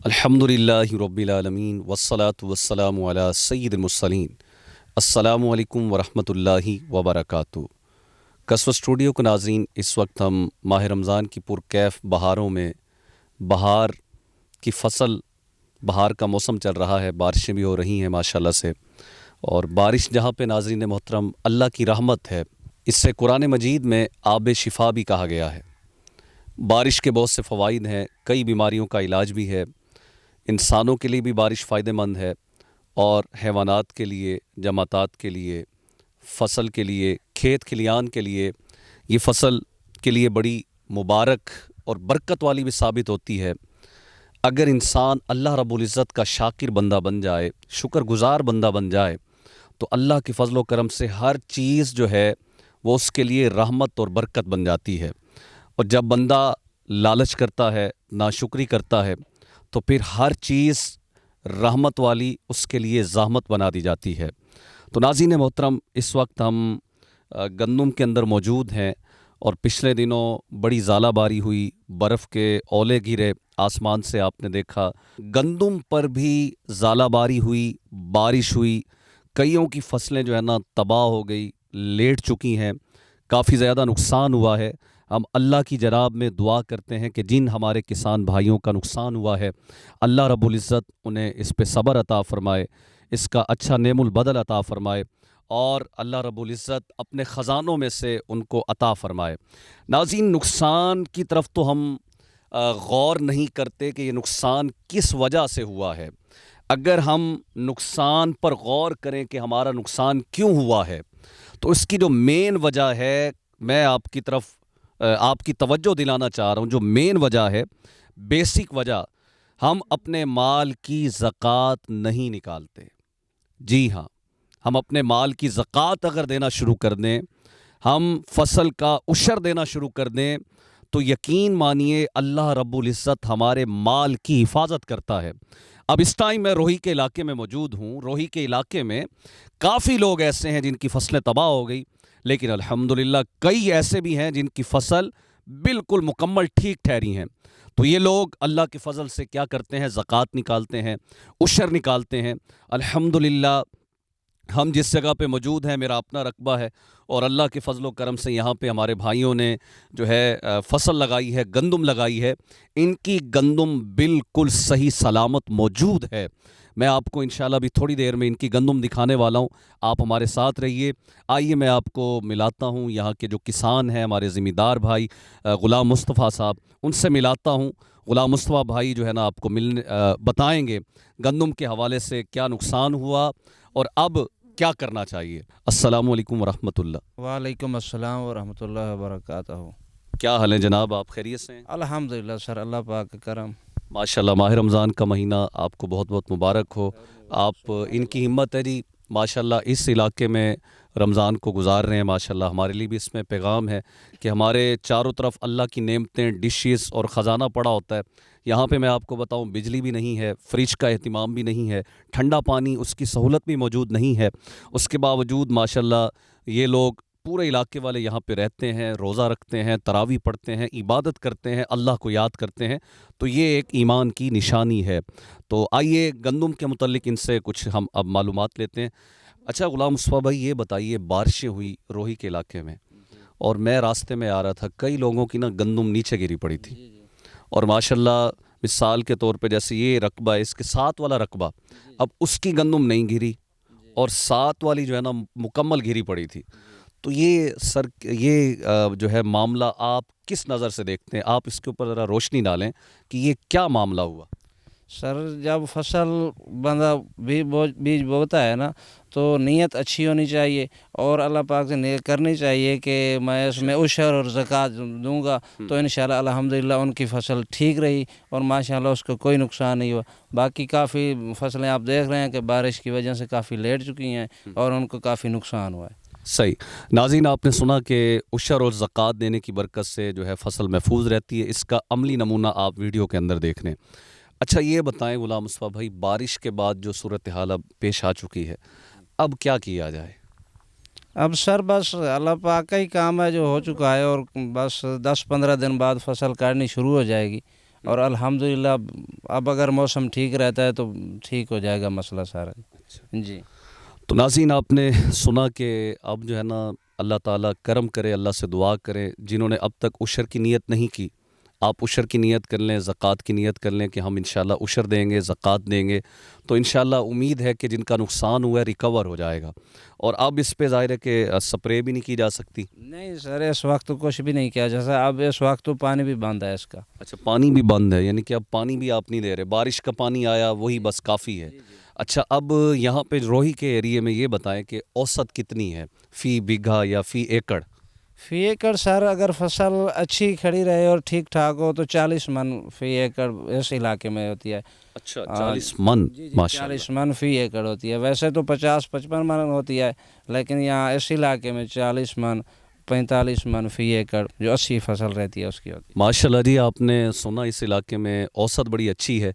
الحمدللہ رب العالمین والصلاة والسلام علی سید المرسلین۔ السلام علیکم ورحمۃ اللہ وبرکاتہ۔ قصبہ اسٹوڈیو کے ناظرین، اس وقت ہم ماہ رمضان کی پرکیف بہاروں میں بہار کی فصل، بہار کا موسم چل رہا ہے، بارشیں بھی ہو رہی ہیں ماشاءاللہ سے، اور بارش جہاں پہ ناظرین محترم اللہ کی رحمت ہے، اس سے قرآن مجید میں آب شفا بھی کہا گیا ہے۔ بارش کے بہت سے فوائد ہیں، کئی بیماریوں کا علاج بھی ہے، انسانوں کے لیے بھی بارش فائدہ مند ہے، اور حیوانات کے لیے، جماعتات کے لیے، فصل کے لیے، کھیت کھلیان کے لیے، یہ فصل کے لیے بڑی مبارک اور برکت والی بھی ثابت ہوتی ہے۔ اگر انسان اللہ رب العزت کا شاکر بندہ بن جائے، شکر گزار بندہ بن جائے، تو اللہ کے فضل و کرم سے ہر چیز جو ہے وہ اس کے لیے رحمت اور برکت بن جاتی ہے۔ اور جب بندہ لالچ کرتا ہے، ناشکری کرتا ہے، تو پھر ہر چیز رحمت والی اس کے لیے زحمت بنا دی جاتی ہے۔ تو ناظرین محترم، اس وقت ہم گندم کے اندر موجود ہیں، اور پچھلے دنوں بڑی ژالہ باری ہوئی، برف کے اولے گرے آسمان سے، آپ نے دیکھا گندم پر بھی ژالہ باری ہوئی، بارش ہوئی، کئیوں کی فصلیں جو ہے نا تباہ ہو گئی، لیٹ چکی ہیں، کافی زیادہ نقصان ہوا ہے۔ ہم اللہ کی جناب میں دعا کرتے ہیں کہ جن ہمارے کسان بھائیوں کا نقصان ہوا ہے، اللہ رب العزت انہیں اس پہ صبر عطا فرمائے، اس کا اچھا نعم البدل عطا فرمائے، اور اللہ رب العزت اپنے خزانوں میں سے ان کو عطا فرمائے۔ ناظرین، نقصان کی طرف تو ہم غور نہیں کرتے کہ یہ نقصان کس وجہ سے ہوا ہے۔ اگر ہم نقصان پر غور کریں کہ ہمارا نقصان کیوں ہوا ہے، تو اس کی جو مین وجہ ہے، میں آپ کی توجہ دلانا چاہ رہا ہوں، جو مین وجہ ہے، بیسک وجہ، ہم اپنے مال کی زکوٰۃ نہیں نکالتے۔ جی ہاں، ہم اپنے مال کی زکوٰۃ اگر دینا شروع کر دیں، ہم فصل کا عشر دینا شروع کر دیں، تو یقین مانیے اللہ رب العزت ہمارے مال کی حفاظت کرتا ہے۔ اب اس ٹائم میں روہی کے علاقے میں موجود ہوں۔ روہی کے علاقے میں کافی لوگ ایسے ہیں جن کی فصلیں تباہ ہو گئی، لیکن الحمدللہ کئی ایسے بھی ہیں جن کی فصل بالکل مکمل ٹھیک ٹھہری ہیں۔ تو یہ لوگ اللہ کے فضل سے کیا کرتے ہیں؟ زکوٰۃ نکالتے ہیں، عشر نکالتے ہیں۔ الحمدللہ ہم جس جگہ پہ موجود ہیں، میرا اپنا رقبہ ہے، اور اللہ کے فضل و کرم سے یہاں پہ ہمارے بھائیوں نے جو ہے فصل لگائی ہے، گندم لگائی ہے، ان کی گندم بالکل صحیح سلامت موجود ہے۔ میں آپ کو انشاءاللہ بھی تھوڑی دیر میں ان کی گندم دکھانے والا ہوں، آپ ہمارے ساتھ رہیے۔ آئیے میں آپ کو ملاتا ہوں یہاں کے جو کسان ہیں، ہمارے ذمہ دار بھائی غلام مصطفیٰ صاحب، ان سے ملاتا ہوں۔ غلام مصطفیٰ بھائی جو ہے نا آپ کو بتائیں گے گندم کے حوالے سے کیا نقصان ہوا اور اب کیا کرنا چاہیے۔ السلام علیکم ورحمۃ اللہ۔ وعلیکم السلام ورحمۃ اللہ وبرکاتہ۔ کیا حال ہے جناب؟ آپ خیریت سے ہیں؟ الحمدللہ سر، اللہ پاک کا کرم۔ ماشاءاللہ، ماہ رمضان کا مہینہ آپ کو بہت بہت مبارک ہو۔ آپ ان کی ہمت ہے جی، ماشاءاللہ اس علاقے میں رمضان کو گزار رہے ہیں۔ ماشاءاللہ ہمارے لیے بھی اس میں پیغام ہے کہ ہمارے چاروں طرف اللہ کی نعمتیں، ڈشز اور خزانہ پڑا ہوتا ہے۔ یہاں پہ میں آپ کو بتاؤں، بجلی بھی نہیں ہے، فریج کا اہتمام بھی نہیں ہے، ٹھنڈا پانی اس کی سہولت بھی موجود نہیں ہے۔ اس کے باوجود ماشاءاللہ یہ لوگ پورے علاقے والے یہاں پہ رہتے ہیں، روزہ رکھتے ہیں، تراویح پڑھتے ہیں، عبادت کرتے ہیں، اللہ کو یاد کرتے ہیں۔ تو یہ ایک ایمان کی نشانی ہے۔ تو آئیے گندم کے متعلق ان سے کچھ ہم اب معلومات لیتے ہیں۔ اچھا غلام مصطفیٰ بھائی، یہ بتائیے، بارشیں ہوئی روہی کے علاقے میں، اور میں راستے میں آ رہا تھا، کئی لوگوں کی نا گندم نیچے گری پڑی تھی، اور ماشاءاللہ مثال کے طور پہ جیسے یہ رقبہ ہے، اس کے ساتھ والا رقبہ، اب اس کی گندم نہیں گری، اور ساتھ والی جو ہے نا مکمل گری پڑی تھی۔ تو یہ جو ہے معاملہ آپ کس نظر سے دیکھتے ہیں؟ آپ اس کے اوپر ذرا روشنی ڈالیں کہ یہ کیا معاملہ ہوا۔ سر، جب فصل بندہ بیج بوتا ہے نا، تو نیت اچھی ہونی چاہیے، اور اللہ پاک سے نیت کرنی چاہیے کہ میں اس میں عشر اور زکوٰۃ دوں گا، تو انشاءاللہ الحمدللہ ان کی فصل ٹھیک رہی، اور ماشاءاللہ اس کو کوئی نقصان نہیں ہوا۔ باقی کافی فصلیں آپ دیکھ رہے ہیں کہ بارش کی وجہ سے کافی لیٹ چکی ہیں، اور ان کو کافی نقصان ہوا ہے۔ صحیح۔ ناظرین، آپ نے سنا کہ عشر اور زکوٰۃ دینے کی برکت سے جو ہے فصل محفوظ رہتی ہے۔ اس کا عملی نمونہ آپ ویڈیو کے اندر دیکھ لیں۔ اچھا یہ بتائیں غلام مصطفیٰ بھائی، بارش کے بعد جو صورتحال اب پیش آ چکی ہے، اب کیا کیا جائے؟ اب سر بس اللہ پاک کا ہی کام ہے، جو ہو چکا ہے، اور بس 10-15 دن بعد فصل کاٹنی شروع ہو جائے گی، اور الحمدللہ اب اگر موسم ٹھیک رہتا ہے تو ٹھیک ہو جائے گا مسئلہ سارا جی۔ تو ناظرین آپ نے سنا کہ اب جو ہے نا اللہ تعالیٰ کرم کرے، اللہ سے دعا کریں جنہوں نے اب تک عشر کی نیت نہیں کی، آپ عشر کی نیت کر لیں، زکوٰۃ کی نیت کر لیں کہ ہم انشاءاللہ عشر دیں گے، زکوٰۃ دیں گے، تو انشاءاللہ امید ہے کہ جن کا نقصان ہوا ہے ریکور ہو جائے گا۔ اور اب اس پہ ظاہر ہے کہ سپرے بھی نہیں کی جا سکتی۔ نہیں سر اس وقت کچھ بھی نہیں کیا جیسا، اب اس وقت تو پانی بھی بند ہے اس کا۔ اچھا پانی بھی بند ہے، یعنی کہ اب پانی بھی آپ نہیں دے رہے، بارش کا پانی آیا وہی بس کافی ہے۔ اچھا اب یہاں پہ روہی کے ایریے میں یہ بتائیں کہ اوسط کتنی ہے فی بیگھا یا فی ایکڑ؟ فی ایکڑ سر اگر فصل اچھی کھڑی رہے اور ٹھیک ٹھاک ہو تو 40 من فی ایکڑ اس علاقے میں ہوتی ہے۔ اچھا 40 من، ماشاء 40 من فی ایکڑ ہوتی ہے، ویسے تو 50-55 من ہوتی ہے، لیکن یہاں اس علاقے میں 40 من 45 من فی ایکڑ جو اچھی فصل رہتی ہے اس کی ہوتی ہے۔ ماشاءاللہ جی آپ نے سنا اس علاقے میں اوسط بڑی اچھی ہے،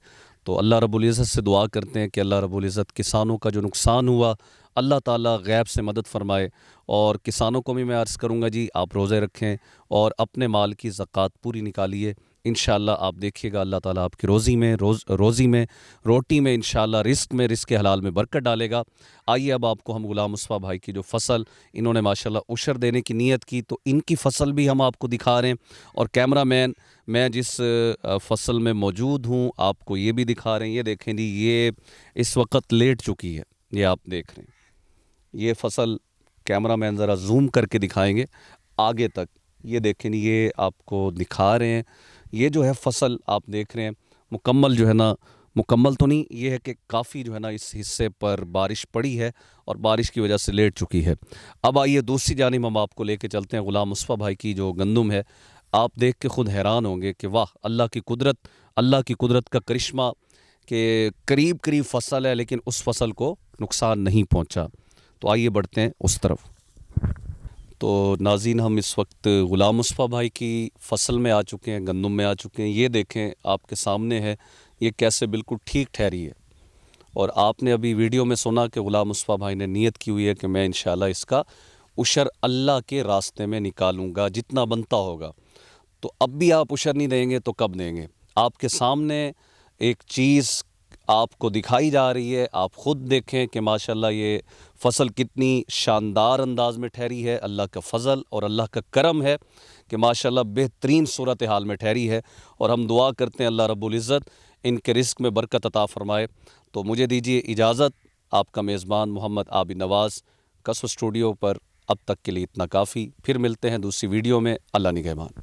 تو اللہ رب العزت سے دعا کرتے ہیں کہ اللہ رب العزت کسانوں کا جو نقصان ہوا اللہ تعالیٰ غیب سے مدد فرمائے، اور کسانوں کو بھی میں عرض کروں گا جی آپ روزے رکھیں اور اپنے مال کی زکوٰۃ پوری نکالیے، انشاءاللہ آپ دیکھیے گا اللہ تعالیٰ آپ کی روزی میں روٹی میں انشاءاللہ رزق حلال میں برکت ڈالے گا۔ آئیے اب آپ کو ہم غلام مصطفیٰ بھائی کی جو فصل انہوں نے ماشاءاللہ عشر دینے کی نیت کی، تو ان کی فصل بھی ہم آپ کو دکھا رہے ہیں، اور کیمرہ مین میں جس فصل میں موجود ہوں آپ کو یہ بھی دکھا رہے ہیں۔ یہ دیکھیں جی یہ اس وقت لیٹ چکی ہے، یہ آپ دیکھ رہے ہیں، یہ فصل کیمرہ مین ذرا زوم کر کے دکھائیں گے آگے تک، یہ دیکھیں یہ آپ کو دکھا رہے ہیں، یہ جو ہے فصل آپ دیکھ رہے ہیں مکمل جو ہے نا، مکمل تو نہیں، یہ ہے کہ کافی جو ہے نا اس حصے پر بارش پڑی ہے اور بارش کی وجہ سے لیٹ چکی ہے۔ اب آئیے دوسری جانب ہم آپ کو لے کے چلتے ہیں غلام مصطفیٰ بھائی کی جو گندم ہے، آپ دیکھ کے خود حیران ہوں گے کہ واہ اللہ کی قدرت کا کرشمہ کہ قریب فصل ہے لیکن اس فصل کو نقصان نہیں پہنچا۔ تو آئیے بڑھتے ہیں اس طرف۔ تو ناظرین ہم اس وقت غلام مصطفیٰ بھائی کی فصل میں آ چکے ہیں، گندم میں آ چکے ہیں، یہ دیکھیں آپ کے سامنے ہے یہ کیسے بالکل ٹھیک ٹھہری ہے، اور آپ نے ابھی ویڈیو میں سنا کہ غلام مصطفیٰ بھائی نے نیت کی ہوئی ہے کہ میں انشاءاللہ اس کا عشر اللہ کے راستے میں نکالوں گا جتنا بنتا ہوگا۔ تو اب بھی آپ عشر نہیں دیں گے تو کب دیں گے؟ آپ کے سامنے ایک چیز آپ کو دکھائی جا رہی ہے، آپ خود دیکھیں کہ ماشاءاللہ یہ فصل کتنی شاندار انداز میں ٹھہری ہے، اللہ کا فضل اور اللہ کا کرم ہے کہ ماشاءاللہ بہترین صورتحال میں ٹھہری ہے، اور ہم دعا کرتے ہیں اللہ رب العزت ان کے رزق میں برکت عطا فرمائے۔ تو مجھے دیجیے اجازت، آپ کا میزبان محمد عابد نواز، قصو اسٹوڈیو پر اب تک کے لیے اتنا کافی، پھر ملتے ہیں دوسری ویڈیو میں، اللہ نگہبان۔